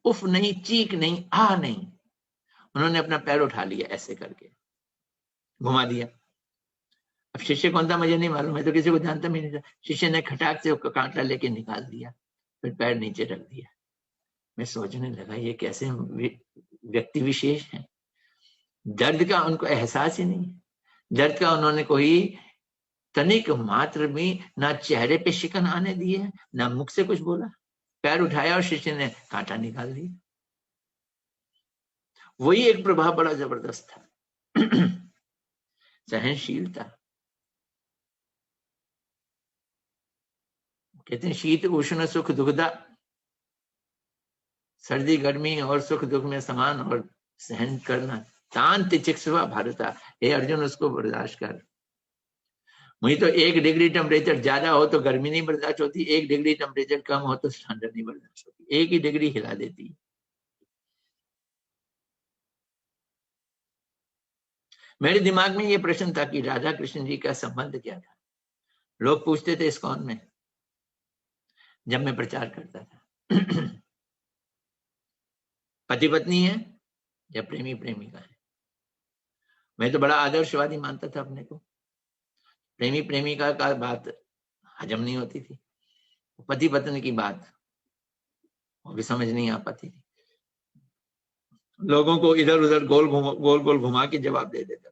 उफ नहीं, चीख नहीं, आ नहीं। उन्होंने अपना पैर उठा लिया, ऐसे करके घुमा दिया। अब शिष्य कौन था मुझे नहीं मालूम, मैं तो किसी को जानता भी नहीं था। शिष्य ने खटाक से कांटा लेके निकाल दिया, फिर पैर नीचे रख दिया। मैं सोचने लगा ये कैसे व्यक्ति विशेष हैं, दर्द का उनको एहसास ही नहीं है। दर्द का उन्होंने कोई तनिक मात्र भी ना चेहरे पे शिकन आने दी है, ना मुख से कुछ बोला। पैर उठाया और शिष्य ने कांटा निकाल दिया। वही एक प्रभाव बड़ा जबरदस्त था। सहनशीलता। कहते हैं शीत उष्ण सुख दुखदा, सर्दी गर्मी और सुख दुख में समान और सहन करना। तान तिचिक्सवा भारता, हे अर्जुन उसको बर्दाश्त कर। मुझे तो 1 डिग्री टेम्परेचर ज्यादा हो तो गर्मी नहीं बर्दाश्त होती, 1 डिग्री टेम्परेचर कम हो तो ठंड नहीं बर्दाश्त होती, 1 ही डिग्री हिला देती। मेरे दिमाग में ये प्रश्न था कि राधा कृष्ण जी का संबंध क्या था। लोग पूछते थे इस्कॉन में जब मैं प्रचार करता था, पति पत्नी है या प्रेमी प्रेमिका है। मैं तो बड़ा आदर्शवादी मानता था अपने को। प्रेमी प्रेमिका का बात हजम नहीं होती थी, पति पत्नी की बात वो भी समझ नहीं आ पाती थी। लोगों को इधर उधर गोल गोल घुमा के जवाब दे देता।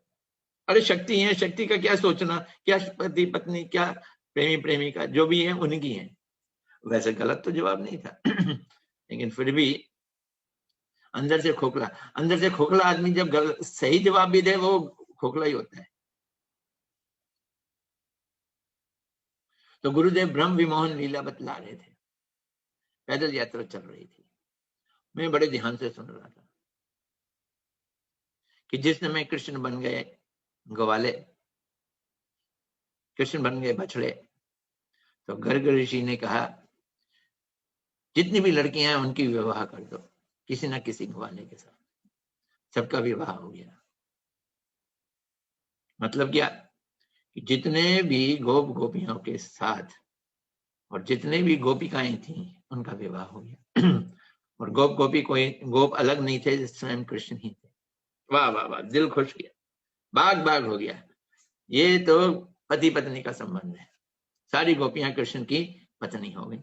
अरे शक्ति है, शक्ति का क्या सोचना, क्या पति पत्नी, क्या प्रेमी प्रेमिका, जो भी है उनकी है। वैसे गलत तो जवाब नहीं था, लेकिन फिर भी अंदर से खोखला। अंदर से खोखला आदमी जब सही जवाब भी दे वो खोखला ही होता है। तो गुरुदेव ब्रह्म विमोहन लीला बतला रहे थे, पैदल यात्रा चल रही थी। मैं बड़े ध्यान से सुन रहा था कि जिस समय कृष्ण बन गए ग्वाले, कृष्ण बन गए बछड़े, तो गर्ग ऋषि ने कहा जितनी भी लड़कियां हैं उनकी विवाह कर दो किसी ना किसी ग्वाले के साथ। सबका विवाह हो गया। मतलब क्या कि जितने भी गोप गोपियों के साथ और जितने भी गोपिकाएं थी उनका विवाह हो गया। और गोप गोपी कोई गोप अलग नहीं थे, स्वयं कृष्ण ही थे। वाह वाह वाह, दिल खुश किया, बाग बाग हो गया। ये तो पति पत्नी का संबंध है। सारी गोपियां कृष्ण की पत्नी हो गई।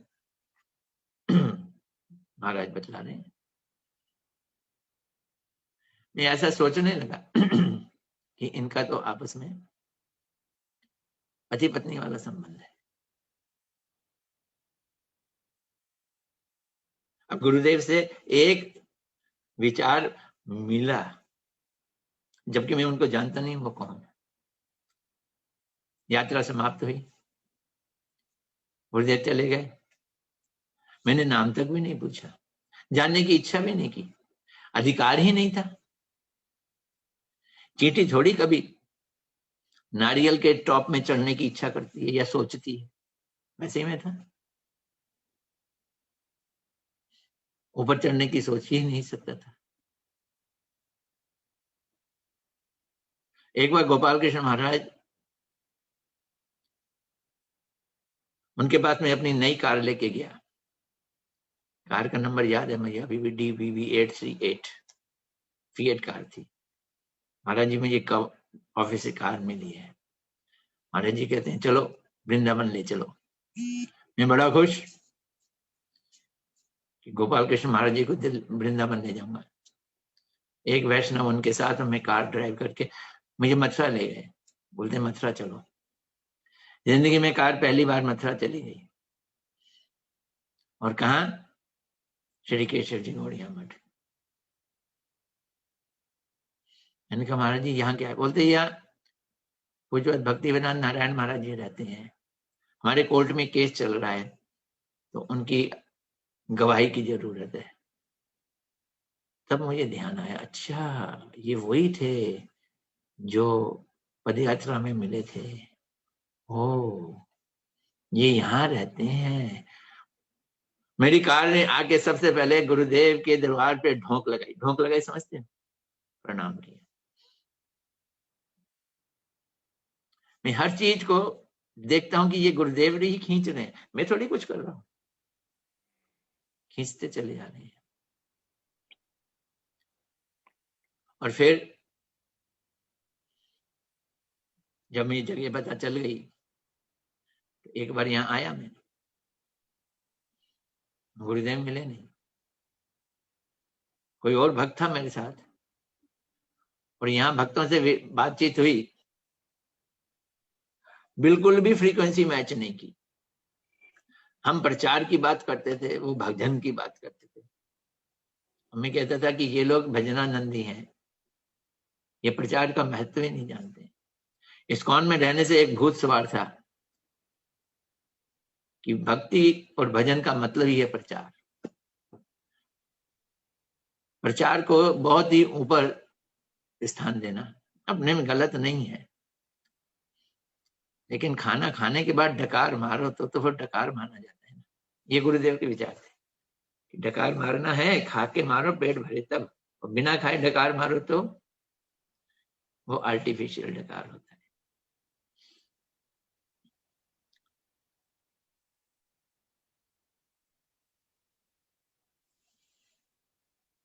महाराज बतला रहे हैं। मैं ऐसा सोचने लगा कि इनका तो आपस में पति पत्नी वाला संबंध है। अब गुरुदेव से एक विचार मिला, जबकि मैं उनको जानता नहीं वो कौन है। यात्रा समाप्त हुई, गुरुदेव चले गए। मैंने नाम तक भी नहीं पूछा, जानने की इच्छा भी नहीं की, अधिकार ही नहीं था। चींटी थोड़ी कभी नारियल के टॉप में चढ़ने की इच्छा करती है या सोचती है, वैसे ही मैं था। ऊपर चढ़ने की सोच ही नहीं सकता था। एक बार गोपाल कृष्ण महाराज, उनके पास में अपनी नई कार लेके गया। कार का नंबर याद है मुझे अभी भी, DVV 838 फिएट कार थी। महाराज जी मुझे कब ऑफिस से कार मिली है। महाराज जी कहते हैं चलो वृंदावन ले चलो। मैं बड़ा खुश कि गोपाल कृष्ण महाराज जी को वृंदावन ले जाऊंगा। एक वैष्णव उनके साथ में कार ड्राइव करके मुझे मथुरा ले गए। बोलते मथुरा चलो। जिंदगी में कार पहली बार मथुरा चली गई। और कहा, श्री केशव जी गौड़िया मठ। मैंने कहा महाराज जी यहाँ क्या है। बोलते यहाँ पूज्य भक्ति वेदांत नारायण महाराज जी रहते हैं, हमारे कोर्ट में केस चल रहा है तो उनकी गवाही की जरूरत है। तब मुझे ध्यान आया, अच्छा ये वही थे जो पदयात्रा में मिले थे। ओ, ये यहाँ रहते हैं। मेरी कार ने आके सबसे पहले गुरुदेव के दरबार पे ढोंक लगाई। ढोंक लगाई समझते हैं, प्रणाम किया। मैं हर चीज को देखता हूं कि ये गुरुदेव ही खींच रहे हैं, मैं थोड़ी कुछ कर रहा हूं। खींचते चले जा रहे हैं। और फिर जब मेरी जगह पता चल गई तो एक बार यहाँ आया मैं, गुरुदेव मिले नहीं, कोई और भक्त था मेरे साथ, और यहाँ भक्तों से बातचीत हुई, बिल्कुल भी फ्रीक्वेंसी मैच नहीं की। हम प्रचार की बात करते थे, वो भजन की बात करते थे। हमें कहता था कि ये लोग भजनानंदी हैं, ये प्रचार का महत्व ही नहीं जानते। इस्कॉन में रहने से एक भूत सवार था कि भक्ति और भजन का मतलब ही है प्रचार। प्रचार को बहुत ही ऊपर स्थान देना अपने में गलत नहीं है, लेकिन खाना खाने के बाद डकार मारो तो फिर डकार माना जाता है ना। ये गुरुदेव के विचार थे कि डकार मारना है, खा के मारो पेट भरे तब, और बिना खाए डकार मारो तो वो आर्टिफिशियल डकार होता है।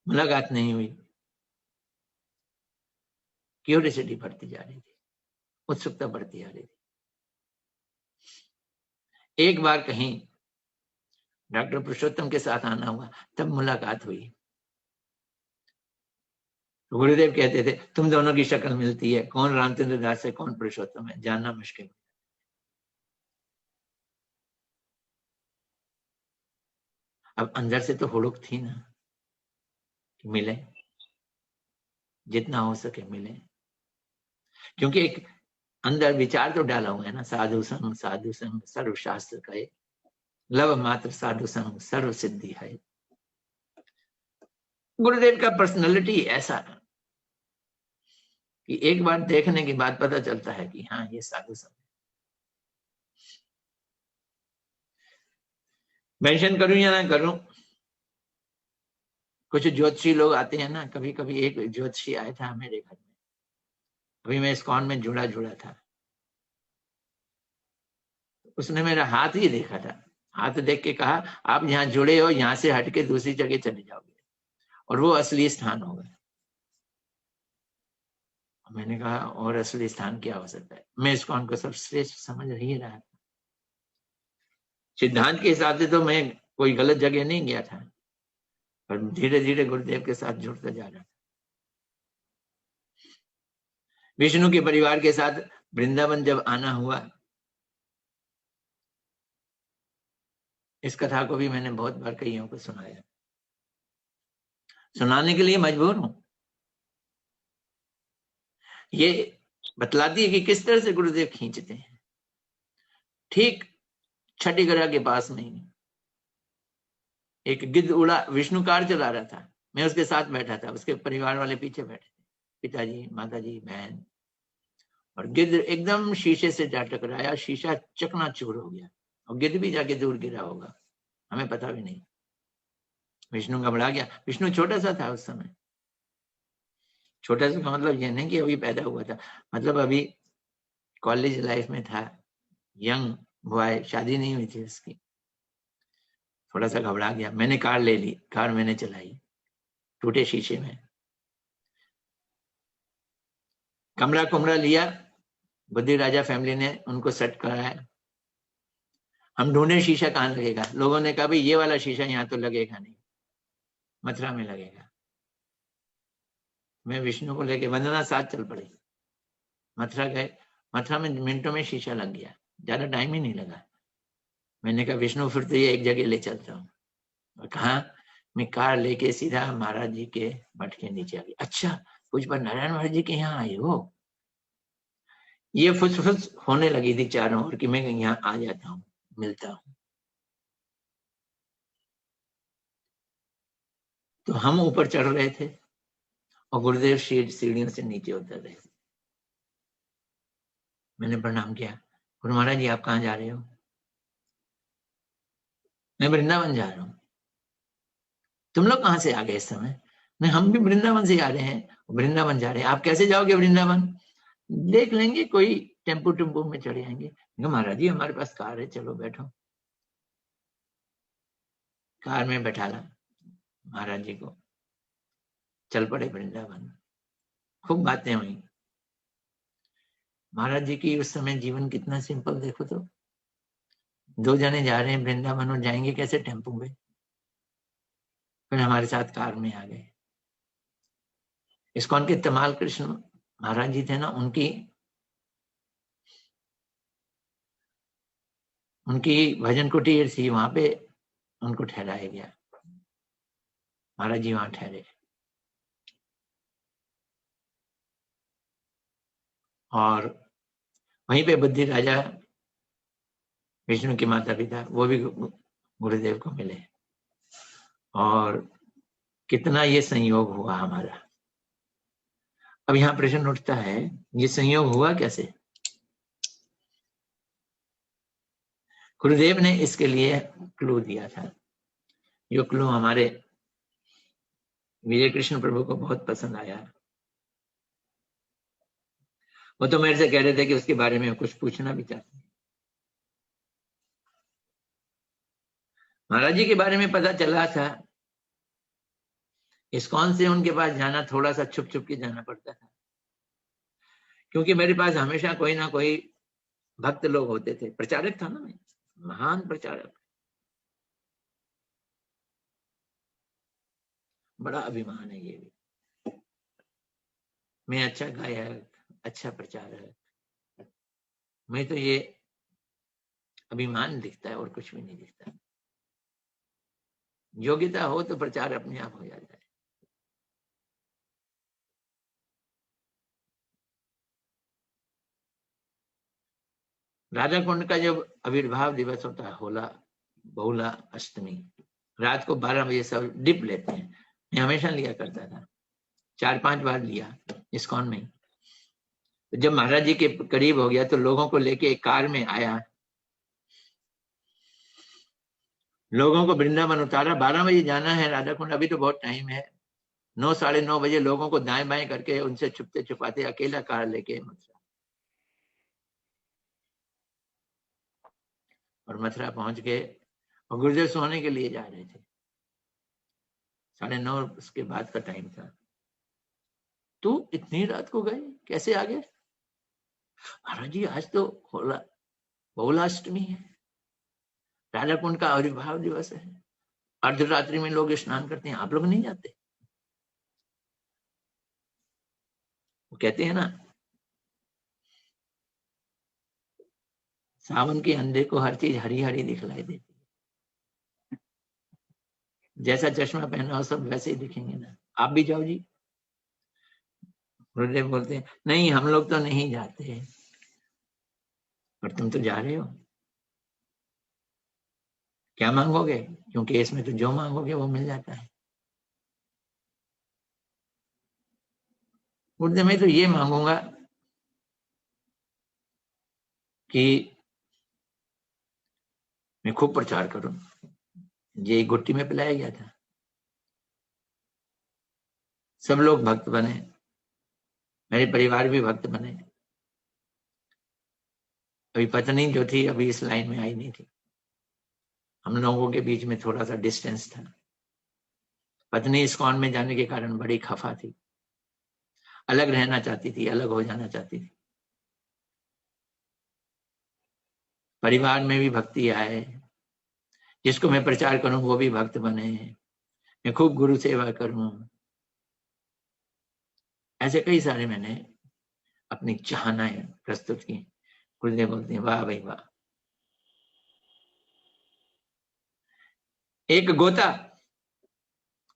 मुलाकात नहीं हुई, क्यूरियोसिटी बढ़ती जा रही थी, उत्सुकता बढ़ती जा रही थी। एक बार कहीं डॉक्टर पुरुषोत्तम के साथ आना हुआ, तब मुलाकात हुई। गुरुदेव कहते थे तुम दोनों की शक्ल मिलती है, कौन रामचंद्र दास है कौन पुरुषोत्तम है, जानना मुश्किल। अब अंदर से तो हुड़क थी ना कि मिले, जितना हो सके मिले, क्योंकि एक अंदर विचार तो डाला हुआ है ना, साधु संग सर्वशास्त्र कहे, लव मात्र साधु संग सर्व सिद्धि है। गुरुदेव का पर्सनैलिटी ऐसा है कि एक बार देखने के बाद पता चलता है कि हाँ ये साधु संग। मेंशन करूं या ना करूं, कुछ ज्योतिषी लोग आते हैं ना, कभी कभी एक ज्योतिषी आया था मेरे घर में, अभी मैं इस्कॉन में जुड़ा था, उसने मेरा हाथ ही देखा था, हाथ देख के कहा आप यहाँ जुड़े हो, यहाँ से हटके दूसरी जगह चले जाओगे और वो असली स्थान होगा। मैंने कहा और असली स्थान क्या हो सकता है, मैं इस्कॉन को सर्वश्रेष्ठ समझ ही रहा था। सिद्धांत के हिसाब से तो मैं कोई गलत जगह नहीं गया था, पर धीरे धीरे गुरुदेव के साथ जुड़ता जा रहा था। विष्णु के परिवार के साथ वृंदावन जब आना हुआ, इस कथा को भी मैंने बहुत बार कईयों को सुनाया, सुनाने के लिए मजबूर हूं। ये बतलाती है कि किस तरह से गुरुदेव खींचते हैं। ठीक छठी ग्रह के पास में एक गिद्ध उड़ा, विष्णु कार चला रहा था, मैं उसके साथ बैठा था, उसके परिवार वाले पीछे बैठे थे, पिताजी माताजी बहन, और गिद्ध एकदम शीशे से जा टकराया, शीशा चकनाचूर हो गया और गिद्ध भी जाके दूर गिरा होगा, हमें पता भी नहीं। विष्णु घबरा गया, विष्णु छोटा सा था उस समय, छोटा सा का मतलब ये नहीं कि अभी पैदा हुआ था, मतलब अभी कॉलेज लाइफ में था, यंग बॉय, शादी नहीं हुई थी उसकी, थोड़ा सा घबरा गया। मैंने कार ले ली, कार मैंने चलाई टूटे शीशे में, कमरा कुमरा लिया, बुद्धि राजा फैमिली ने उनको सेट कराया। हम ढूंढे शीशा कहाँ लगेगा, लोगों ने कहा भाई ये वाला शीशा यहाँ तो लगेगा नहीं, मथुरा में लगेगा। मैं विष्णु को लेके वंदना साथ चल पड़ी, मथुरा गए, मथुरा में मिनटों में शीशा लग गया, ज्यादा टाइम ही नहीं लगा। मैंने कहा विष्णु फिर तो ये एक जगह ले चलता हूँ, और कहा मैं कार लेके सीधा महाराज जी के मठ के नीचे आ गई। अच्छा पूज्य नारायण महाराज जी के यहाँ आए हो, ये फुसफुस होने लगी थी चारों ओर कि मैं यहाँ आ जाता हूँ, मिलता हूँ। तो हम ऊपर चढ़ रहे थे और गुरुदेव सीढ़ियों से नीचे उतर रहे थे। मैंने प्रणाम किया, गुरु महाराज जी आप कहाँ जा रहे हो? मैं वृंदावन जा रहा हूँ। तुम लोग कहाँ से आ गए इस समय? नहीं हम भी वृंदावन से आ रहे हैं, वृंदावन जा रहे हैं। आप कैसे जाओगे वृंदावन? देख लेंगे, कोई टेम्पो टेम्पो में चढ़े आएंगे। महाराज जी हमारे पास कार है, चलो बैठो। कार में बैठाला महाराज जी को, चल पड़े वृंदावन। खूब बातें हुई। महाराज जी की उस समय जीवन कितना सिंपल देखो तो, 2 जने जा रहे हैं वृंदावन और जाएंगे कैसे? टेम्पो में। फिर हमारे साथ कार में आ गए। इस्कॉन के तमाल कृष्ण महाराज जी थे ना, उनकी भजन कुटीर थी, वहां पे उनको ठहराया गया। महाराज जी वहां ठहरे और वहीं पे बुद्धि राजा विष्णु के माता पिता वो भी गुरुदेव को मिले। और कितना ये संयोग हुआ हमारा। अब यहाँ प्रश्न उठता है, ये संयोग हुआ कैसे? गुरुदेव ने इसके लिए क्लू दिया था। जो क्लू हमारे विजय कृष्ण प्रभु को बहुत पसंद आया। वो तो मेरे से कह रहे थे कि उसके बारे में कुछ पूछना भी चाहते हैं। महाराज जी के बारे में पता चला था, इस्कॉन से उनके पास जाना थोड़ा सा छुप छुप के जाना पड़ता था, क्योंकि मेरे पास हमेशा कोई ना कोई भक्त लोग होते थे। प्रचारक था ना मैं, महान प्रचारक। बड़ा अभिमान है ये भी, मैं अच्छा गायक, अच्छा प्रचारक, मैं तो ये अभिमान दिखता है और कुछ भी नहीं दिखता। योग्यता हो तो प्रचार अपने आप हो जाता है। राधा कुंड का जब आविर्भाव दिवस होता है, होला बहुला अष्टमी, रात को 12 बजे सब डिप लेते हैं। मैं हमेशा लिया करता था, 4-5 बार लिया इस्कॉन में। तो जब महाराज जी के करीब हो गया तो लोगों को लेके एक कार में आया, लोगों को वृंदावन उतारा। 12 बजे जाना है राधा कुंड, अभी तो बहुत टाइम है। 9, 9:30 बजे लोगों को दाएं बाएं करके उनसे छुपते छुपाते अकेला कार लेके मथुरा, और मथुरा पहुंच गए। और गुरुदेव सोने के लिए जा रहे थे, 9:30 उसके बाद का टाइम था। तो इतनी रात को गए, कैसे आ गए? महाराज जी आज तो बहुलाष्टमी है, राधा कुंड का आविर्भाव दिवस है, अर्धरात्रि में लोग स्नान करते हैं, आप लोग नहीं जाते? वो कहते हैं ना, सावन के अंधे को हर चीज हरी हरी दिखलाई देती है। जैसा चश्मा पहना हो सब वैसे ही दिखेंगे ना। आप भी जाओ जी। गुरुदेव बोलते हैं नहीं, हम लोग तो नहीं जाते, पर तुम तो जा रहे हो, क्या मांगोगे? क्योंकि इसमें तो जो मांगोगे वो मिल जाता है। गुरुदेव मैं तो ये मांगूंगा कि मैं खूब प्रचार करूं। ये गुट्टी में पिलाया गया था, सब लोग भक्त बने, मेरे परिवार भी भक्त बने। अभी पत्नी जो थी अभी इस लाइन में आई नहीं थी, हम लोगों के बीच में थोड़ा सा डिस्टेंस था। पत्नी इस्कॉन में जाने के कारण बड़ी खफा थी, अलग रहना चाहती थी, अलग हो जाना चाहती थी। परिवार में भी भक्ति आए, जिसको मैं प्रचार करूं वो भी भक्त बने, मैं खूब गुरु सेवा करूं, ऐसे कई सारे मैंने अपनी चाहनाएं प्रस्तुत की। गुरुदेव बोलते हैं वाह भाई वाह, एक गोता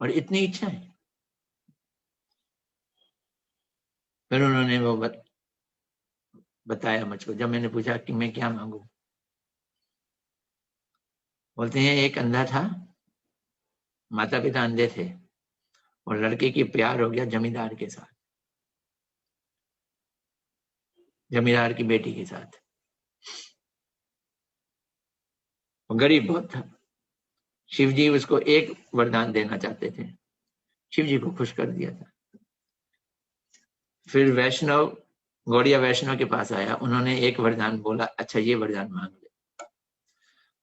और इतनी इच्छाएं। फिर उन्होंने वो बताया मुझको, जब मैंने पूछा कि मैं क्या मांगू, बोलते हैं एक अंधा था, माता पिता अंधे थे, और लड़के की प्यार हो गया जमींदार के साथ, जमींदार की बेटी के साथ। वो गरीब बहुत था, शिव जी उसको एक वरदान देना चाहते थे, शिव जी को खुश कर दिया था। फिर वैष्णव, गौड़िया वैष्णव के पास आया, उन्होंने एक वरदान बोला, अच्छा ये वरदान मांग ले।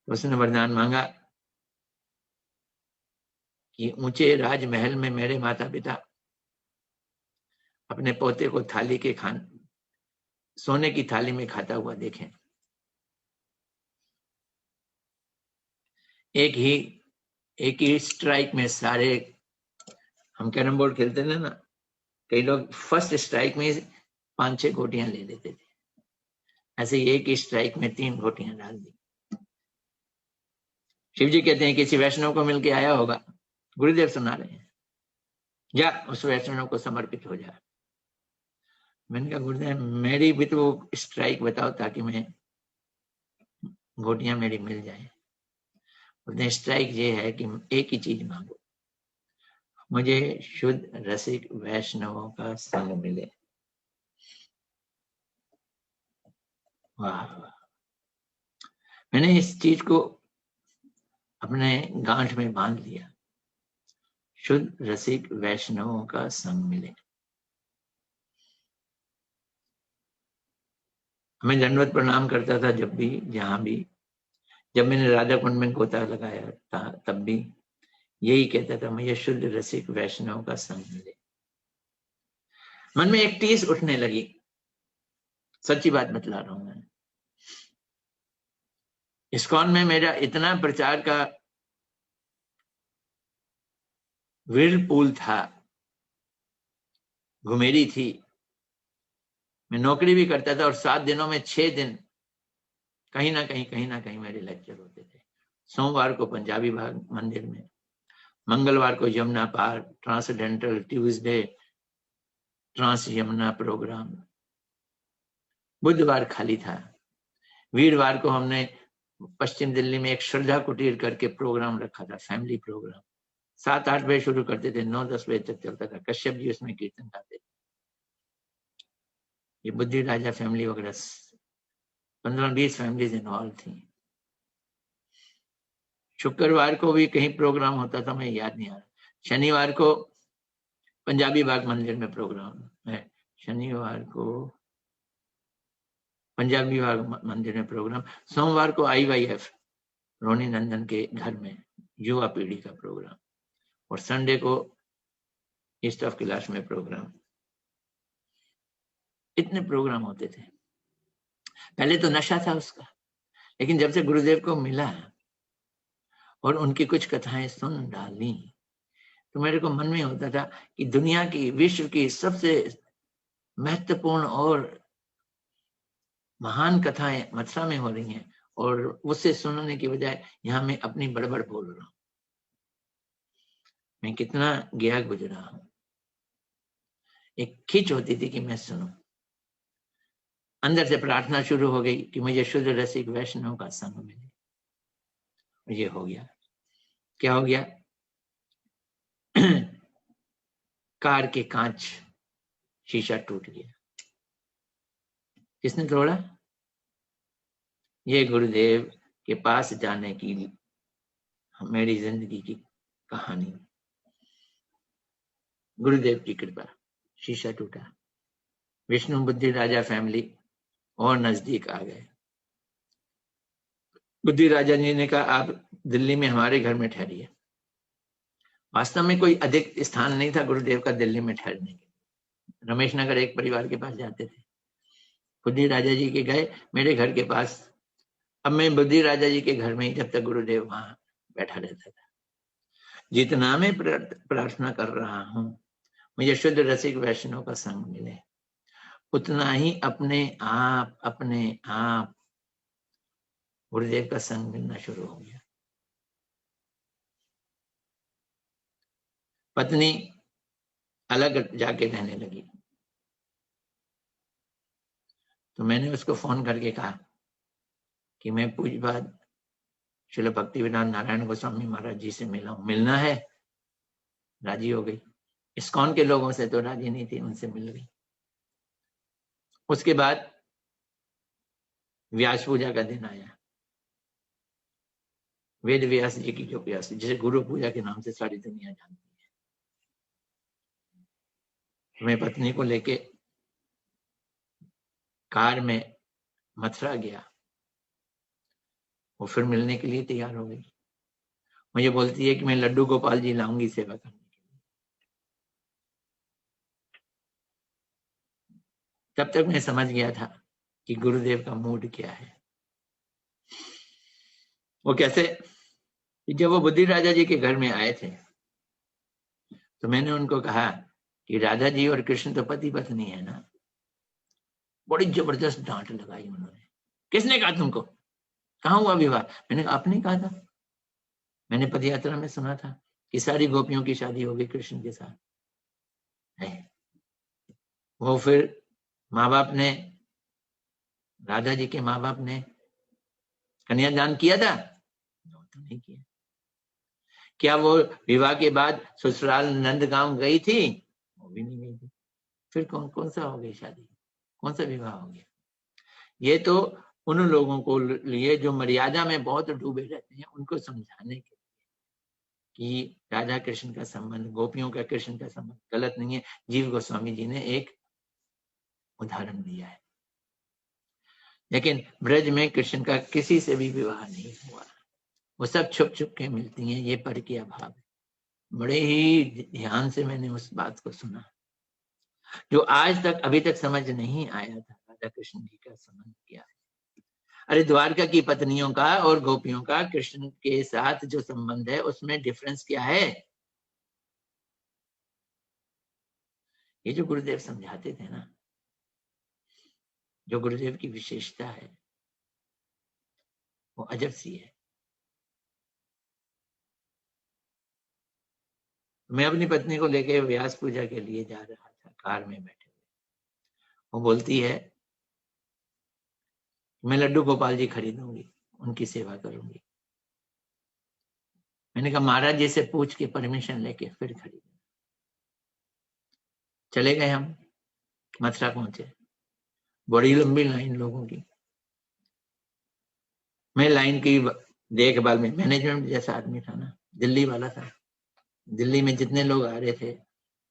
तो उसने वरदान मांगा कि ऊंचे राजमहल में मेरे माता पिता अपने पोते को थाली के सोने की थाली में खाता हुआ देखें। एक ही स्ट्राइक में सारे, हम कैरम बोर्ड खेलते थे ना, कई लोग फर्स्ट स्ट्राइक में 5-6 गोटियां ले लेते थे, ऐसे ही एक ही स्ट्राइक में 3 गोटियां डाल दी। शिव जी कहते हैं किसी वैष्णव को मिलके आया होगा, गुरुदेव सुना रहे हैं, जा उस वैष्णव को समर्पित हो जा। मैंने कहा गुरुदेव मेरी भी तो स्ट्राइक बताओ ताकि मैं गोटियां मेरी मिल जाए। बोलते स्ट्राइक ये है कि एक ही चीज मांगो, मुझे शुद्ध रसिक वैष्णवों का संग मिले। वाह, मैंने इस चीज को अपने गांठ में बांध लिया, शुद्ध रसिक वैष्णवों का संग मिले। मैं दंडवत प्रणाम करता था जब भी, जहां भी, जब मैंने राधा कुंड में गोता लगाया था तब भी यही कहता था, मुझे शुद्ध रसिक वैष्णव का संग मिले। मन में एक टीस उठने लगी, सच्ची बात बतला रहा हूं मैं। इस्कॉन में मेरा इतना प्रचार का व्हिर्लपूल था, घुमेरी थी, मैं नौकरी भी करता था और 7 दिनों में 6 दिन कहीं ना कहीं मेरे लेक्चर होते थे। सोमवार को पंजाबी बाग मंदिर में, मंगलवार को यमुना पार ट्रांसडेंटल, ट्यूसडे ट्रांस यमुना प्रोग्राम, बुधवार खाली था, वीरवार को हमने पश्चिम दिल्ली में एक श्रद्धा कुटीर करके प्रोग्राम रखा था, फैमिली प्रोग्राम। 7-8 बजे शुरू करते थे, 9-10 बजे तक चलता था। कश्यप जी उसमें कीर्तन गाते थे। ये बुद्धि राजा फैमिली वगैरह 15-20 फैमिलीज इन्वॉल्व थी। शुक्रवार को भी कहीं प्रोग्राम होता था, मैं याद नहीं आ रहा। शनिवार को पंजाबी बाग मंदिर में प्रोग्राम है, शनिवार को पंजाबी बाग मंदिर में प्रोग्राम, सोमवार को IYF रोनी नंदन के घर में युवा पीढ़ी का प्रोग्राम, और संडे को ईस्ट ऑफ कैलाश में प्रोग्राम। इतने प्रोग्राम होते थे। पहले तो नशा था उसका, लेकिन जब से गुरुदेव को मिला और उनकी कुछ कथाएं सुन डाली तो मेरे को मन में होता था कि दुनिया की, विश्व की सबसे महत्वपूर्ण और महान कथाएं मथुरा में हो रही हैं, और उससे सुनने की बजाय यहाँ मैं अपनी बड़बड़ बोल रहा हूं। मैं कितना गया गुजरा हूं। एक खिंच होती थी कि मैं सुनूं। अंदर से प्रार्थना शुरू हो गई कि मुझे शुद्ध रसिक वैष्णव का संग मिले। ये हो गया। क्या हो गया? कार के कांच, शीशा टूट गया। किसने तोड़ा? ये गुरुदेव के पास जाने की मेरी जिंदगी की कहानी, गुरुदेव की कृपा। शीशा टूटा, विष्णु बुद्धि राजा फैमिली और नजदीक आ गए। बुद्धि राजा जी ने कहा आप दिल्ली में हमारे घर में ठहरिए। वास्तव में कोई अधिक स्थान नहीं था गुरुदेव का दिल्ली में ठहरने के। रमेश नगर एक परिवार के पास जाते थे। बुद्धि राजा जी के गए मेरे घर के पास। अब मैं बुद्धि राजा जी के घर में ही जब तक गुरुदेव वहां बैठा रहता था। जितना मैं प्रार्थना कर रहा हूं मुझे शुद्ध रसिक वैष्णव का संग मिले, उतना ही अपने आप गुरुदेव का संग मिलना शुरू हो गया। पत्नी अलग जाके रहने लगी तो मैंने उसको फोन करके कहा कि मैं पूज्यपाद श्रील भक्तिवेदांत नारायण गोस्वामी महाराज जी से मिला हूं, मिलना है? राजी हो गई। इस्कॉन के लोगों से तो राजी नहीं थी, उनसे मिल गई। उसके बाद व्यास पूजा का दिन आया। वेद व्यास जी की जो व्यास, जिसे गुरु पूजा के नाम से सारी दुनिया जानती है। मैं पत्नी को लेके कार में मथुरा गया। वो फिर मिलने के लिए तैयार हो गई। मुझे बोलती है कि मैं लड्डू गोपाल जी लाऊंगी सेवा करने के लिए। तब तक मैं समझ गया था कि गुरुदेव का मूड क्या है। वो कैसे, जब वो बुद्धि राजा जी के घर में आए थे तो मैंने उनको कहा कि राधा जी और कृष्ण तो पति पत्नी है ना। बड़ी जबरदस्त डांट लगाई उन्होंने। किसने कहा तुमको, कहाँ हुआ विवाह? मैंने कहा आपने कहा था। मैंने पद यात्रा में सुना था कि सारी गोपियों की शादी हो गई कृष्ण के साथ है। वो फिर माँ बाप ने, राधा जी के माँ बाप ने कन्यादान किया था? तो नहीं किया। क्या वो विवाह के बाद ससुराल नंदगांव गई थी? वो भी नहीं गई थी। फिर कौन कौन सा हो गई शादी, कौन सा विवाह हो गया? ये तो उन लोगों को लिए जो मर्यादा में बहुत डूबे रहते हैं, उनको समझाने के कि राधा कृष्ण का संबंध, गोपियों का कृष्ण का संबंध गलत नहीं है। जीव गोस्वामी जी ने एक उदाहरण दिया है। लेकिन ब्रज में कृष्ण का किसी से भी विवाह नहीं हुआ, वो सब छुप छुप के मिलती हैं। ये पर के अभाव है। बड़े ही ध्यान से मैंने उस बात को सुना, जो आज तक अभी तक समझ नहीं आया था। राधा कृष्ण जी का संबंध क्या है? अरे द्वारका की पत्नियों का और गोपियों का कृष्ण के साथ जो संबंध है उसमें डिफरेंस क्या है? ये जो गुरुदेव समझाते थे ना, जो गुरुदेव की विशेषता है वो अजब सी है। मैं अपनी पत्नी को लेके व्यास पूजा के लिए जा रहा था, कार में बैठे हुए। वो बोलती है मैं लड्डू गोपाल जी खरीदूंगी, उनकी सेवा करूंगी। मैंने कहा महाराज जी से पूछ के परमिशन लेके फिर खरीदूंगी। चले गए हम, मथुरा पहुंचे। बड़ी लंबी लाइन लोगों की। मैं लाइन की देखभाल में, मैनेजमेंट जैसा आदमी था ना, दिल्ली वाला था। दिल्ली में जितने लोग आ रहे थे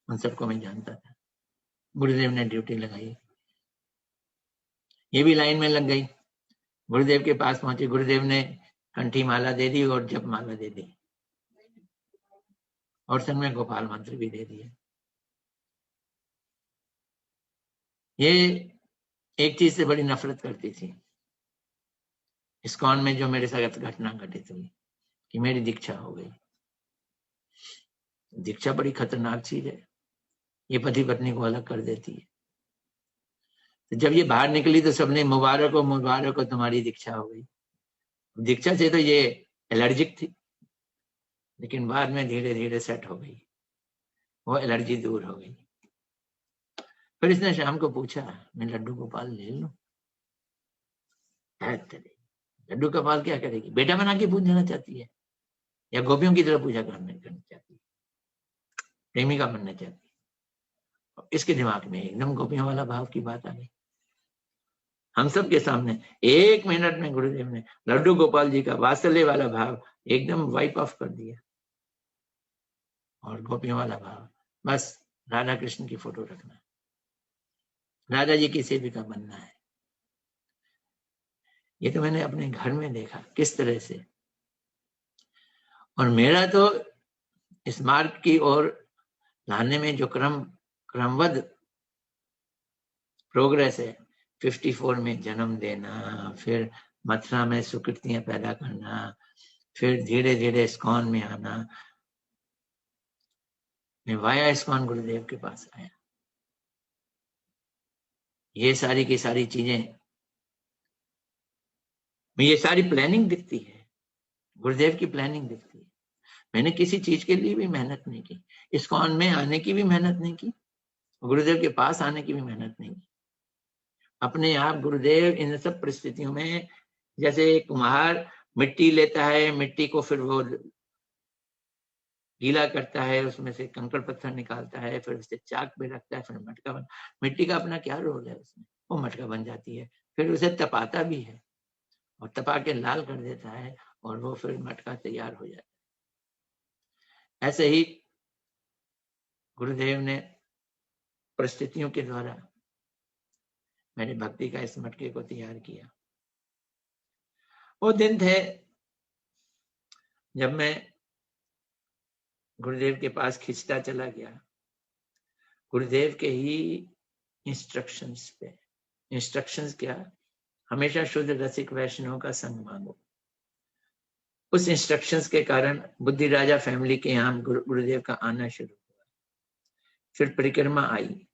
उन सबको मैं जानता था। गुरुदेव ने ड्यूटी लगाई, ये भी लाइन में लग गई। गुरुदेव के पास पहुंचे, गुरुदेव ने कंठी माला दे दी और जप माला दे दी और संग में गोपाल मंत्र भी दे दिए। ये एक चीज से बड़ी नफरत करती थी इस्कॉन में, जो मेरे साथ घटना घटित हुई कि मेरी दीक्षा हो गई। दीक्षा बड़ी खतरनाक चीज है, ये पति पत्नी को अलग कर देती है। तो जब ये बाहर निकली तो सबने मुबारक हो तुम्हारी दीक्षा हो गई। दीक्षा से तो ये एलर्जिक थी, लेकिन बाद में धीरे धीरे सेट हो गई, वो एलर्जी दूर हो गई। फिर इसने शाम को पूछा मैं लड्डू गोपाल ले लूं? लड्डू गोपाल क्या करेगी? बेटा बना के पूजना चाहती है या गोपियों की तरह पूजा करनी चाहती है, प्रेमिका बनना चाहती है? इसके दिमाग में एकदम गोपियों वाला भाव की बात आ गई। हम सब के सामने 1 मिनट में गुरुदेव ने लड्डू गोपाल जी का वात्सल्य वाला भाव एकदम वाइप ऑफ कर दिया और गोपियों वाला भाव, बस राधा कृष्ण की फोटो रखना, राधा जी की सेविका बनना है। ये तो मैंने अपने घर में देखा किस तरह से। और मेरा तो इस मार्ग की ओर लाने में जो क्रमबद्ध प्रोग्रेस है, 54 में जन्म देना, फिर मथुरा में सुकृतियां पैदा करना, फिर धीरे धीरे इस्कॉन में आना। मैं वाया इस्कॉन गुरुदेव के पास आया। ये सारी की सारी चीजें, ये सारी प्लानिंग दिखती है, गुरुदेव की प्लानिंग दिखती है। मैंने किसी चीज के लिए भी मेहनत नहीं की, इस्कॉन में आने की भी मेहनत नहीं की, गुरुदेव के पास आने की भी मेहनत नहीं की। अपने आप गुरुदेव इन सब परिस्थितियों में, जैसे कुम्हार मिट्टी लेता है, मिट्टी को फिर वो गीला करता है, उसमें से कंकड़ पत्थर निकालता है, फिर उसे चाक पे रखता है, फिर मटका बन। मिट्टी का अपना क्या रोल है उसमें? वो मटका बन जाती है, फिर उसे तपाता भी है और तपा के लाल कर देता है और वो फिर मटका तैयार हो जाता है। ऐसे ही गुरुदेव ने परिस्थितियों के द्वारा मेरे भक्ति का इस मटके को तैयार किया। वो दिन थे जब मैं गुरुदेव के पास खिंचता चला गया। गुरुदेव के ही इंस्ट्रक्शंस पे। इंस्ट्रक्शंस क्या? हमेशा शुद्ध रसिक वैष्णव का संग मांगो। उस इंस्ट्रक्शंस के कारण बुद्धि राजा फैमिली के यहाँ गुरुदेव का आना शुरू हुआ। फिर परिक्रमा आई,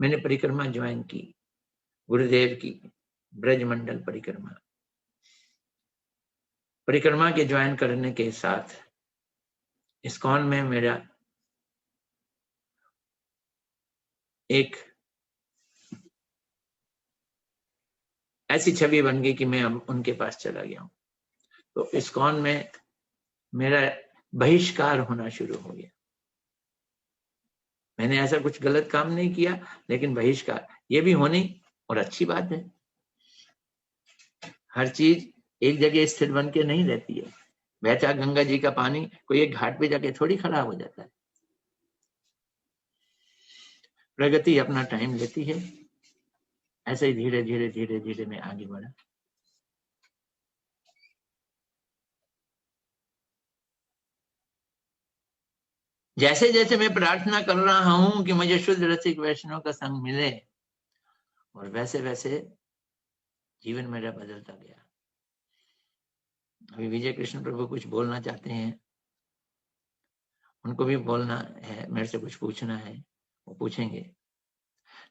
मैंने परिक्रमा ज्वाइन की, गुरुदेव की ब्रजमंडल परिक्रमा। परिक्रमा के ज्वाइन करने के साथ इस्कॉन में मेरा एक ऐसी छवि बन गई कि मैं उनके पास चला गया हूं। तो इस्कॉन में मेरा बहिष्कार होना शुरू हो गया। मैंने ऐसा कुछ गलत काम नहीं किया, लेकिन बहिष्कार ये भी होनी और अच्छी बात है। हर चीज एक जगह स्थिर बन के नहीं रहती है। बहता गंगा जी का पानी कोई एक घाट पे जाके थोड़ी खराब हो जाता है। प्रगति अपना टाइम लेती है। ऐसे ही धीरे धीरे धीरे धीरे मैं आगे बढ़ा। जैसे जैसे मैं प्रार्थना कर रहा हूं कि मुझे शुद्ध रसिक वैष्णव का संग मिले, और वैसे वैसे जीवन मेरा बदलता गया। अभी विजय कृष्ण प्रभु कुछ बोलना चाहते हैं, उनको भी बोलना है, मेरे से कुछ पूछना है, वो पूछेंगे।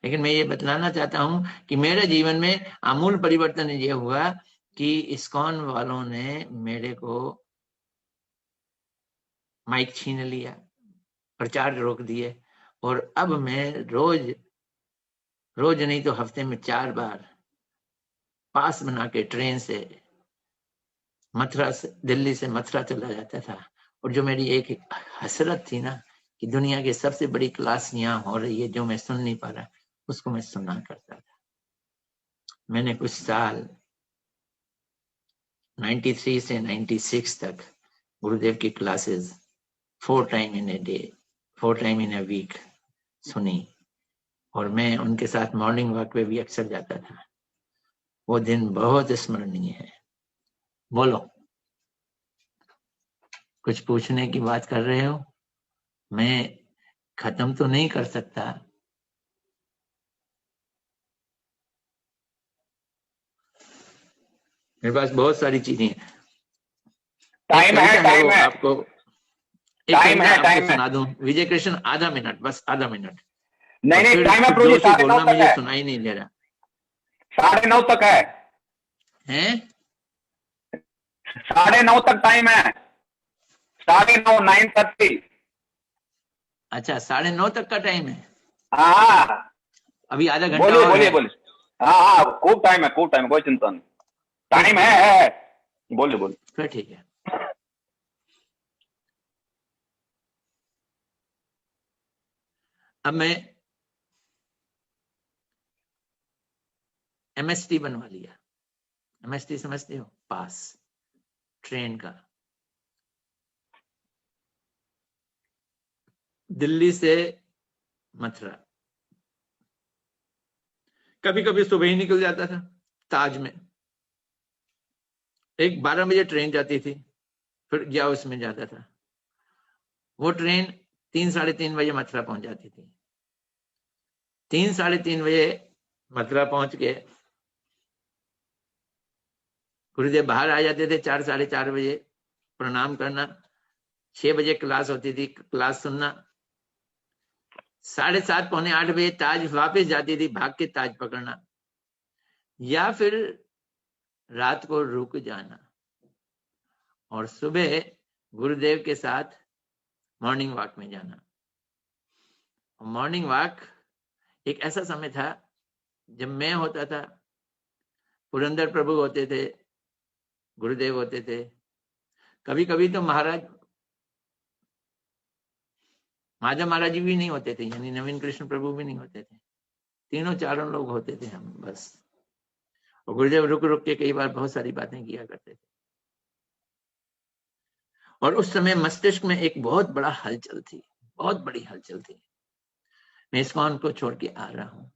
लेकिन मैं ये बतलाना चाहता हूं कि मेरे जीवन में आमूल परिवर्तन ये हुआ कि इस्कॉन वालों ने मेरे को माइक छीन लिया, प्रचार रोक दिए, और अब मैं रोज नहीं तो हफ्ते में 4 बार पास बना के ट्रेन से मथुरा से, दिल्ली से मथुरा चला जाता था। और जो मेरी एक हसरत थी ना कि दुनिया की सबसे बड़ी क्लास यहाँ हो रही है जो मैं सुन नहीं पा रहा, उसको मैं सुना करता था। मैंने कुछ साल 93 से 96 तक गुरुदेव की classes 4 time in a day, 4 time in a week सुनी, और मैं उनके साथ मॉर्निंग वॉक पे भी अक्सर जाता था। वो दिन बहुत स्मरणीय है। बोलो, कुछ पूछने की बात कर रहे हो? मैं खत्म तो नहीं कर सकता। मेरे पास बहुत सारी चीजें हैं। टाइम है, टाइम है आपको एक कविता आपको सुना दूं? विजय कृष्ण, आधा मिनट, बस आधा मिनट। नहीं नहीं, टाइम है फिर प्रभु जी, जोर से 9:30 बोलना, तक मुझे है, सुनाई नहीं दे रहा। 9:30 तक है, हैं? 9:30 तक टाइम है, 9:30, 9:30। अच्छा, 9:30 तक का टाइम है। हाँ, अभी आधा घंटा बोलिए और बोलिए है। बोलिए। हाँ हाँ, खूब टाइम है, खूब टाइम है, कोई चिंता नहीं, टाइम है। बोलिए बोलिए। फिर ठीक है। अब मैं MST बनवा लिया। MST समझते हो? पास ट्रेन का, दिल्ली से मथुरा। कभी कभी सुबह ही निकल जाता था। ताज में एक 12 बजे ट्रेन जाती थी, फिर या उसमें जाता था। वो ट्रेन 3 साढ़े 3 बजे मथुरा पहुंच जाती थी। 3 साढ़े 3 बजे मथुरा पहुंच के गुरुदेव बाहर आ जाते थे 4 साढ़े 4 बजे, प्रणाम करना। 6 बजे क्लास होती थी, क्लास सुनना। 7:30 पौने 8 बजे ताज वापस जाती थी, भाग के ताज पकड़ना, या फिर रात को रुक जाना, और सुबह गुरुदेव के साथ मॉर्निंग वॉक में जाना। मॉर्निंग वॉक एक ऐसा समय था जब मैं होता था, पुरंदर प्रभु होते थे, गुरुदेव होते थे, कभी कभी तो माधव महाराज जी भी नहीं होते थे, यानी नवीन कृष्ण प्रभु भी नहीं होते थे। तीनों चारों लोग होते थे हम बस। और गुरुदेव रुक रुक के कई बार बहुत सारी बातें किया करते थे। और उस समय मस्तिष्क में एक बहुत बड़ा हलचल थी, बहुत बड़ी हलचल थी। मैं इस्कॉन को छोड़ के आ रहा हूं,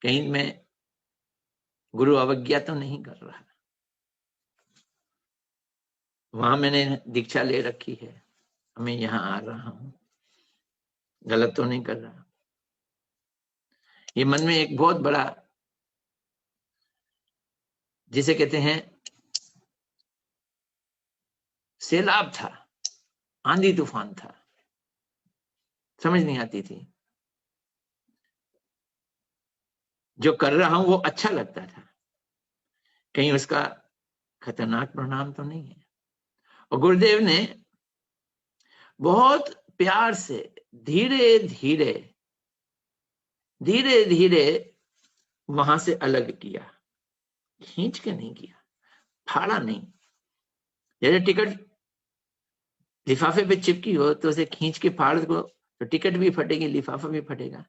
कहीं मैं गुरु अवज्ञा तो नहीं कर रहा। वहां मैंने दीक्षा ले रखी है, मैं यहाँ आ रहा हूं, गलत तो नहीं कर रहा। ये मन में एक बहुत बड़ा, जिसे कहते हैं सैलाब था, आंधी तूफान था, समझ नहीं आती थी। जो कर रहा हूं वो अच्छा लगता था, कहीं उसका खतरनाक परिणाम तो नहीं है। और गुरुदेव ने बहुत प्यार से धीरे धीरे धीरे धीरे वहां से अलग किया, खींच के नहीं किया, फाड़ा नहीं। जैसे टिकट लिफाफे पे चिपकी हो तो उसे खींच के फाड़ दो तो टिकट भी फटेगी, लिफाफा भी फटेगा।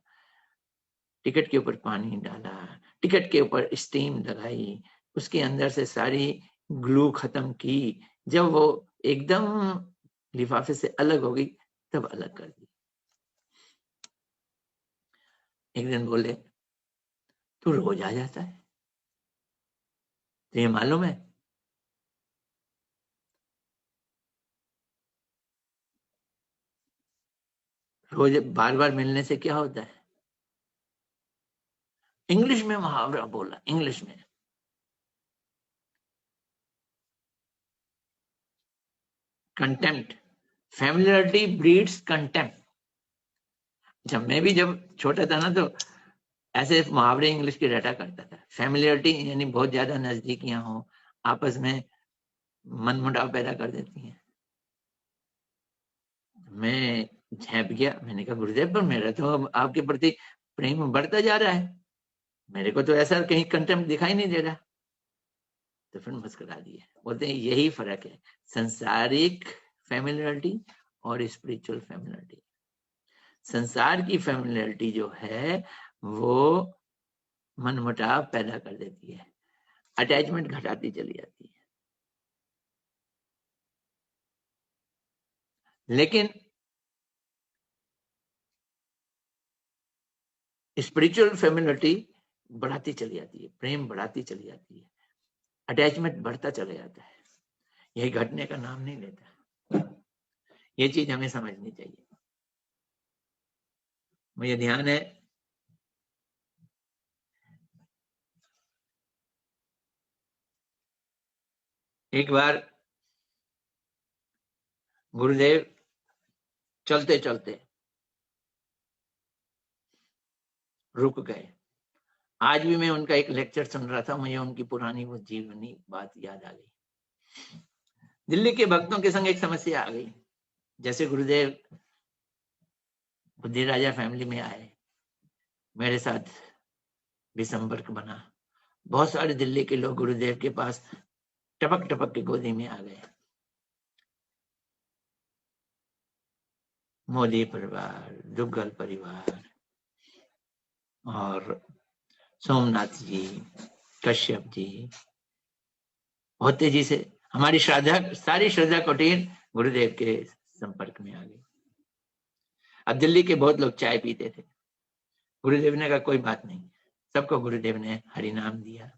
टिकट के ऊपर पानी डाला, टिकट के ऊपर स्टीम लगाई, उसके अंदर से सारी ग्लू खत्म की, जब वो एकदम लिफाफे से अलग हो गई तब अलग कर दी। एक दिन बोले तू रोज आ जाता है, तो ये मालूम है? रोज बार बार मिलने से क्या होता है? इंग्लिश में मुहावरा बोला, इंग्लिश में, कंटेम्प्ट, फैमिलियरिटी ब्रीड्स कंटेम्प्ट। जब मैं भी जब छोटा था ना, तो ऐसे मुहावरे इंग्लिश के रटा करता था। फैमिलियरिटी यानी बहुत ज्यादा नजदीकियां हो, आपस में मनमुटाव पैदा कर देती हैं। मैं झेप गया, मैंने कहा गुरुदेव पर मेरा तो आपके प्रति प्रेम बढ़ता जा रहा है, मेरे को तो ऐसा कहीं कंटेम्प्ट दिखाई नहीं दे रहा। तो फिर मुस्कुरा दिए, बोलते हैं यही फर्क है संसारिक फैमिलियरिटी और स्पिरिचुअल फैमिलियरिटी। संसार की फैमिलियरिटी जो है वो मनमुटाव पैदा कर देती है, अटैचमेंट घटाती चली जाती है। लेकिन स्पिरिचुअल फैमिलियरिटी बढ़ाती चली जाती है, प्रेम बढ़ाती चली जाती है, अटैचमेंट बढ़ता चला जाता है, यही घटने का नाम नहीं लेता। ये चीज हमें समझनी चाहिए। मुझे ध्यान है एक बार गुरुदेव चलते चलते रुक गए। आज भी मैं उनका एक लेक्चर सुन रहा था, मुझे उनकी पुरानी वो जीवनी बात याद आ गई। दिल्ली के भक्तों के संग एक समस्या आ गई। जैसे गुरुदेव बुद्धि राजा फैमिली में आए, मेरे साथ भी संपर्क बना, बहुत सारे दिल्ली के लोग गुरुदेव के पास टपक टपक के गोदी में आ गए। मोदी परिवार, दुग्गल परिवार और सोमनाथ जी, कश्यप जी, बहुत तेजी से हमारी श्रद्धा, सारी श्रद्धा कुटीर गुरुदेव के संपर्क में आ गई। अब दिल्ली के बहुत लोग चाय पीते थे, गुरुदेव ने कहा कोई बात नहीं, सबको गुरुदेव ने हरि नाम दिया।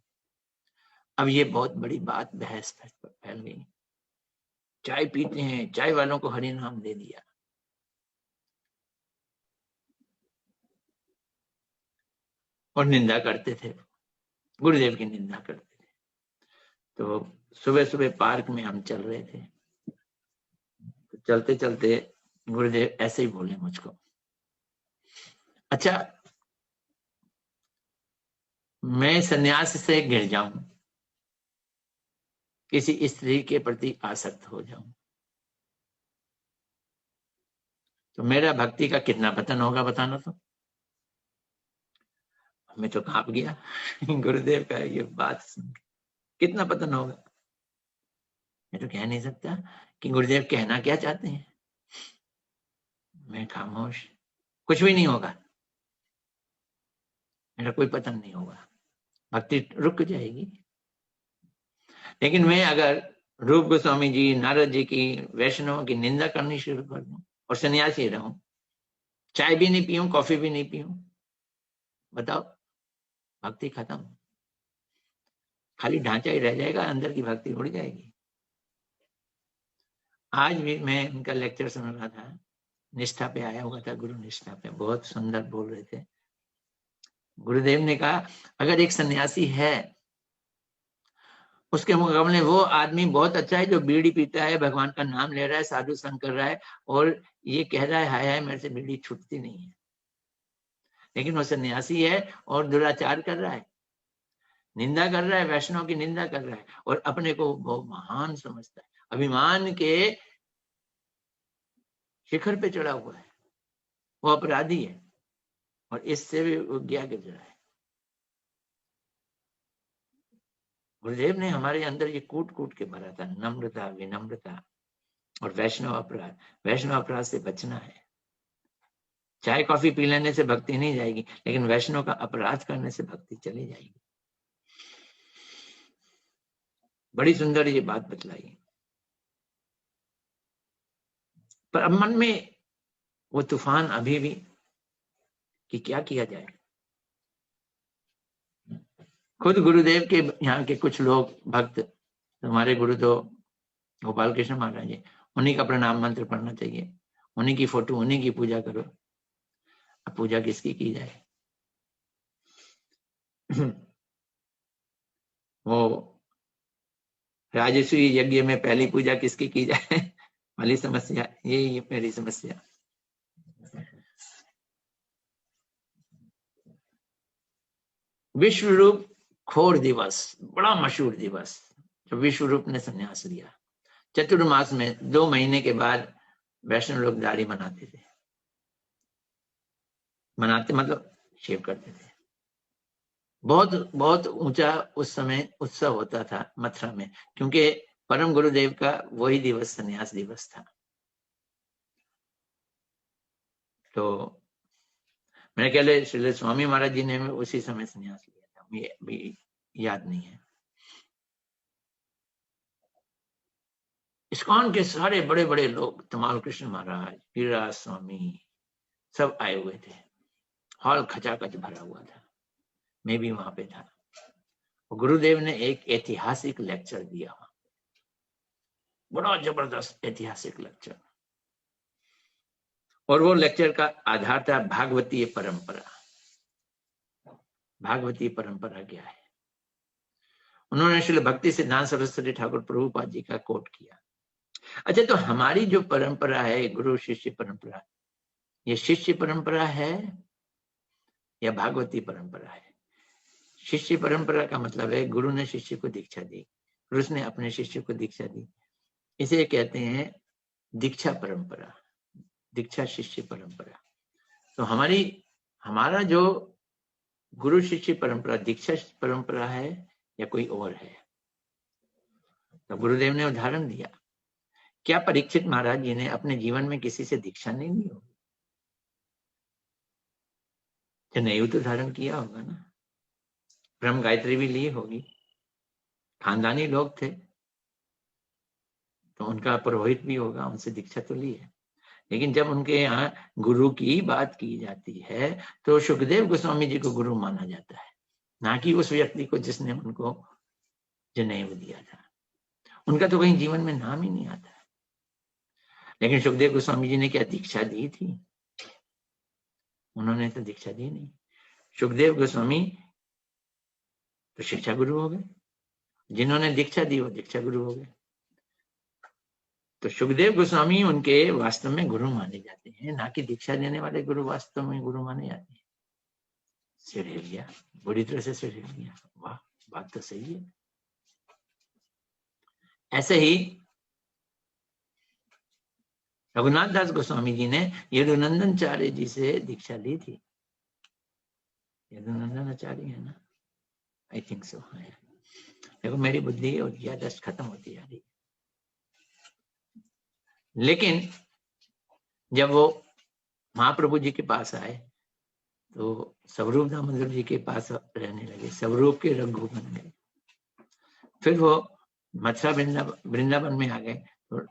अब ये बहुत बड़ी बात, बहस फैल गई, चाय पीते हैं, चाय वालों को हरि नाम दे दिया। और निंदा करते थे, गुरुदेव की निंदा करते थे। तो सुबह सुबह पार्क में हम चल रहे थे, तो चलते चलते गुरुदेव ऐसे ही बोले मुझको, अच्छा मैं सन्यास से गिर जाऊं, किसी स्त्री के प्रति आसक्त हो जाऊं, तो मेरा भक्ति का कितना पतन होगा बताना। तो मैं तो कांप गया गुरुदेव का ये बात सुन के, कितना पतन होगा। मैं तो कह नहीं सकता कि गुरुदेव कहना क्या चाहते हैं। मैं खामोश, कुछ भी नहीं होगा, मेरा कोई पतन नहीं होगा, भक्ति रुक जाएगी। लेकिन मैं अगर रूप गोस्वामी जी, नारद जी की, वैष्णवों की निंदा करनी शुरू कर दूं और सन्यासी रहूं, चाय भी नहीं पीऊं, कॉफी भी नहीं पीऊं, बताओ, भक्ति खत्म, खाली ढांचा ही रह जाएगा, अंदर की भक्ति उड़ जाएगी। आज भी मैं उनका लेक्चर सुन रहा था, निष्ठा पे आया हुआ था, गुरु निष्ठा पे, बहुत सुंदर बोल रहे थे। गुरुदेव ने कहा अगर एक सन्यासी है, उसके मुकाबले वो आदमी बहुत अच्छा है जो बीड़ी पीता है, भगवान का नाम ले रहा है, साधु संग कर रहा है और ये कह रहा है हाय हाय मेरे से बीड़ी छूटती नहीं है, लेकिन वो सन्यासी है और दुराचार कर रहा है, निंदा कर रहा है, वैष्णव की निंदा कर रहा है और अपने को बहुत महान समझता है, अभिमान के शिखर पे चढ़ा हुआ है, वो अपराधी है और इससे भी वो गया गिर रहा है। गुरुदेव ने हमारे अंदर ये कूट कूट के भरा था, नम्रता, विनम्रता और वैष्णव अपराध। वैष्णव अपराध से बचना है। चाय कॉफी पी लेने से भक्ति नहीं जाएगी, लेकिन वैष्णव का अपराध करने से भक्ति चली जाएगी। बड़ी सुंदर ये बात बतलाई। पर अब मन में वो तूफान अभी भी कि क्या किया जाए। खुद गुरुदेव के यहाँ के कुछ लोग भक्त, हमारे गुरु तो गोपाल कृष्ण महाराज जी, उन्हीं का प्रणाम मंत्र पढ़ना चाहिए, उन्हीं की फोटो, उन्हीं की पूजा करो। अब पूजा किसकी की जाए? वो राजस्वी यज्ञ में पहली पूजा किसकी की जाए वाली समस्या, यही मेरी समस्या। विश्व रूप खोर दिवस, बड़ा मशहूर दिवस, जो विश्व रूप ने संन्यास लिया। चतुर्मास में 2 महीने के बाद वैष्णव लोग दाढ़ी बनाते थे, मनाते मतलब शेव करते थे। बहुत बहुत ऊंचा उस समय उत्सव होता था मथुरा में, क्योंकि परम गुरुदेव का वही दिवस संन्यास दिवस था। तो मेरे ख्याल है श्री स्वामी महाराज जी ने उसी समय संन्यास लिया था, मुझे अभी याद नहीं है। इस्कॉन के सारे बड़े बड़े लोग, तमाल कृष्ण महाराज, गिरिराज स्वामी, सब आए हुए थे। हॉल खचाखच भरा हुआ था, मैं भी वहां पे था। गुरुदेव ने एक ऐतिहासिक लेक्चर दिया, बड़ा जबरदस्त ऐतिहासिक लेक्चर, और वो लेक्चर का आधार था भागवतीय परंपरा। भागवतीय परंपरा क्या है? उन्होंने श्री भक्ति सिद्धांत सरस्वती ठाकुर प्रभुपाद जी का कोट किया। अच्छा, तो हमारी जो परंपरा है गुरु शिष्य परंपरा, ये शिष्य परंपरा है या भागवती परंपरा है? शिष्य परंपरा का मतलब है गुरु ने शिष्य को दीक्षा दी, गुरु ने अपने शिष्य को दीक्षा दी, इसे कहते हैं दीक्षा परंपरा, दीक्षा शिष्य परंपरा। तो हमारा जो गुरु शिष्य परंपरा दीक्षा परंपरा है या कोई और है? तो गुरुदेव ने उदाहरण दिया, क्या परीक्षित महाराज जी ने अपने जीवन में किसी से दीक्षा नहीं ली होगी? जनेऊ तो धारण किया होगा ना, ब्रह्म गायत्री भी ली होगी, खानदानी लोग थे तो उनका पुरोहित भी होगा, उनसे दीक्षा तो ली है। लेकिन जब उनके यहाँ गुरु की बात की जाती है तो सुखदेव गोस्वामी जी को गुरु माना जाता है, ना कि उस व्यक्ति को जिसने उनको जनेऊ दिया था। उनका तो कहीं जीवन में नाम ही नहीं आता है। लेकिन सुखदेव गोस्वामी जी ने क्या दीक्षा दी थी? उन्होंने तो दीक्षा दी नहीं। सुखदेव गोस्वामी तो शिक्षा गुरु हो गए, जिन्होंने दीक्षा दी वो दीक्षा गुरु हो गए। तो सुखदेव गोस्वामी उनके वास्तव में गुरु माने जाते हैं, ना कि दीक्षा देने वाले गुरु वास्तव में गुरु माने जाते हैं। सिर हिल गया, बुरी तरह से सिर हिल गया। वाह, बात तो सही है। ऐसे ही रघुनाथ दास गोस्वामी जी ने यदुनंदन आचार्य जी से दीक्षा ली थी। यदुनंदन आचार्य है ना, आई थिंक सो। देखो मेरी बुद्धि और याददाश्त खत्म होती जा रही है। लेकिन जब वो महाप्रभु जी के पास आए तो स्वरूप दामोदर जी के पास रहने लगे, स्वरूप के रघु बन गए। फिर वो मथुरा वृंदावन में आ गए तो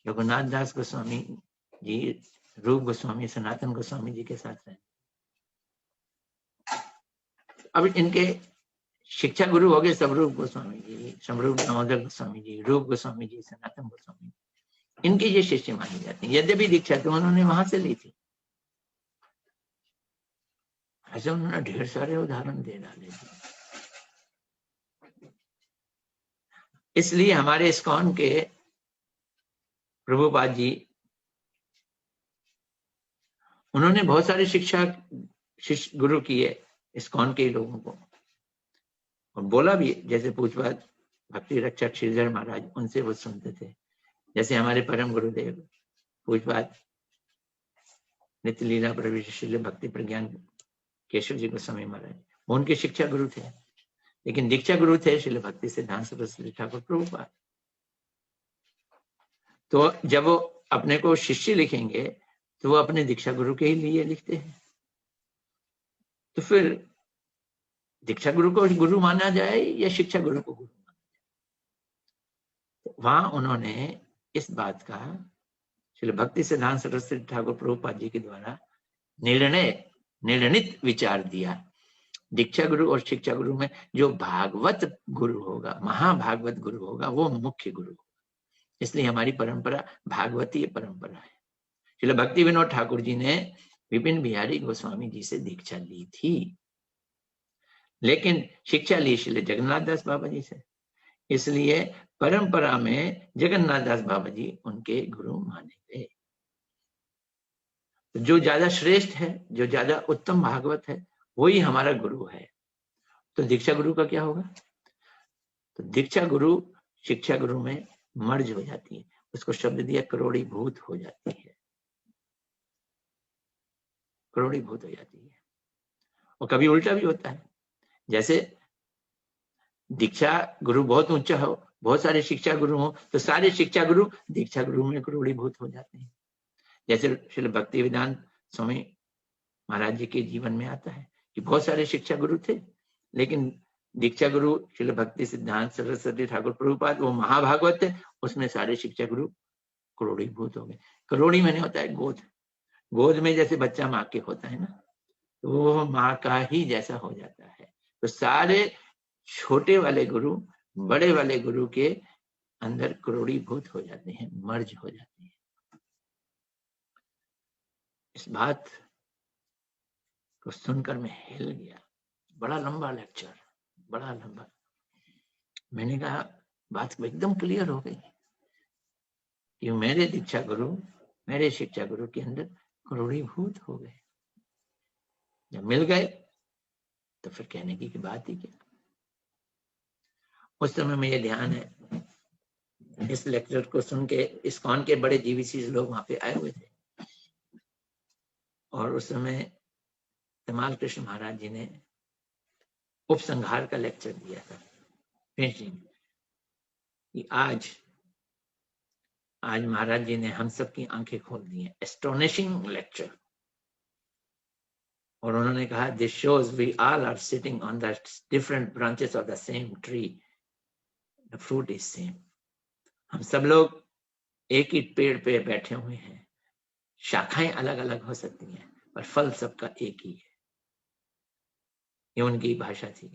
रघुनाथ दास गोस्वामी जी, रूप गोस्वामी, सनातन गोस्वामी जी के साथ रहे। अब इनके शिक्षा गुरु हो गए स्वरूप गोस्वामी जी, स्वरूप दामोदर गोस्वामी जी, रूप गोस्वामी जी, सनातन गोस्वामी, इनके ये शिष्य माने जाते हैं। यद्यपि दीक्षा तो उन्होंने वहां से ली थी। ऐसे उन्होंने ढेर सारे उदाहरण दे डाले। इसलिए हमारे इस्कॉन के प्रभुपाद जी, उन्होंने बहुत सारे शिष्य गुरु किए इस्कॉन के लोगों को, और बोला भी, जैसे पूज्यपाद भक्ति रक्षक श्रीधर महाराज, उनसे वो सुनते थे। जैसे हमारे परम गुरुदेव पूज्यपाद नित्य लीला प्रविष्ट श्रील भक्ति प्रज्ञान केशव जी गोस्वामी महाराज, वो उनके शिक्षा गुरु थे, लेकिन दीक्षा गुरु थे श्रील भक्ति सिद्धांत सरस्वती ठाकुर प्रभुपाद। तो जब वो अपने को शिष्य लिखेंगे तो वो अपने दीक्षा गुरु के ही लिए लिखते हैं। तो फिर दीक्षा गुरु को गुरु माना जाए या शिक्षा गुरु को गुरु माना जाए? वहां उन्होंने इस बात का श्री भक्ति सिद्धांत सरस्वती ठाकुर प्रभुपाद जी के द्वारा निर्णित विचार दिया। दीक्षा गुरु और शिक्षा गुरु में जो भागवत गुरु होगा, महाभागवत गुरु होगा, वो मुख्य गुरु होगा। इसलिए हमारी परंपरा भागवतीय परंपरा है। श्री भक्ति विनोद ठाकुर जी ने विपिन बिहारी गोस्वामी जी से दीक्षा ली थी, लेकिन शिक्षा ली श्री जगन्नाथ दास बाबा जी से। इसलिए परंपरा में जगन्नाथ दास बाबा जी उनके गुरु माने गए। तो जो ज्यादा श्रेष्ठ है, जो ज्यादा उत्तम भागवत है, वही हमारा गुरु है। तो दीक्षा गुरु का क्या होगा? तो दीक्षा गुरु शिक्षा गुरु में मर्ज हो जाती है, उसको शब्द दिया करोड़ीभूत हो जाती है, करोड़ीभूत हो जाती है। और कभी उल्टा भी होता है, जैसे दीक्षा गुरु बहुत ऊंचा हो, बहुत सारे शिक्षा गुरु हो, तो सारे शिक्षा गुरु दीक्षा गुरु में करोड़ीभूत हो जाते हैं। जैसे श्री भक्ति वेदांत स्वामी महाराज जी के जीवन में आता है कि बहुत सारे शिक्षा गुरु थे, लेकिन दीक्षा गुरु श्री भक्ति सिद्धांत सरस्वती ठाकुर प्रभुपाद, वो महाभागवत थे, उसमें सारे शिक्षा गुरु करोड़ीभूत हो गए। करोड़ी मैंने होता है गोद, गोद में जैसे बच्चा माँ के होता है ना, तो वो माँ का ही जैसा हो जाता है। तो सारे छोटे वाले गुरु बड़े वाले गुरु के अंदर करोड़ीभूत हो जाते हैं, मर्ज हो जाते हैं। इस बात को सुनकर मैं हिल गया। बड़ा लंबा लेक्चर, बड़ा लंबा। मैंने कहा बात एकदम क्लियर हो गई कि मेरे दीक्षा गुरु, मेरे शिक्षा गुरु के अंदर करोड़ीभूत हो गए। जब मिल गए तो फिर कहने की बात ही क्या। उस समय मुझे ध्यान है, इस लेक्चर को सुन के इस्कॉन के बड़े जीवीसी लोग वहां पे आए हुए थे, और उस समय तमाल कृष्ण महाराज जी ने उपसंहार का लेक्चर दिया था, फिनिशिंग, कि आज महाराज जी ने हम सबकी आंखें खोल दी हैं। Astonishing lecture. और उन्होंने कहा, this shows we all are sitting on the different branches of the same tree, the fruit is same. हम सब लोग एक ही पेड़ पे बैठे हुए हैं, शाखाएं अलग अलग हो सकती हैं, पर फल सबका एक ही है। ये उनकी भाषा थी।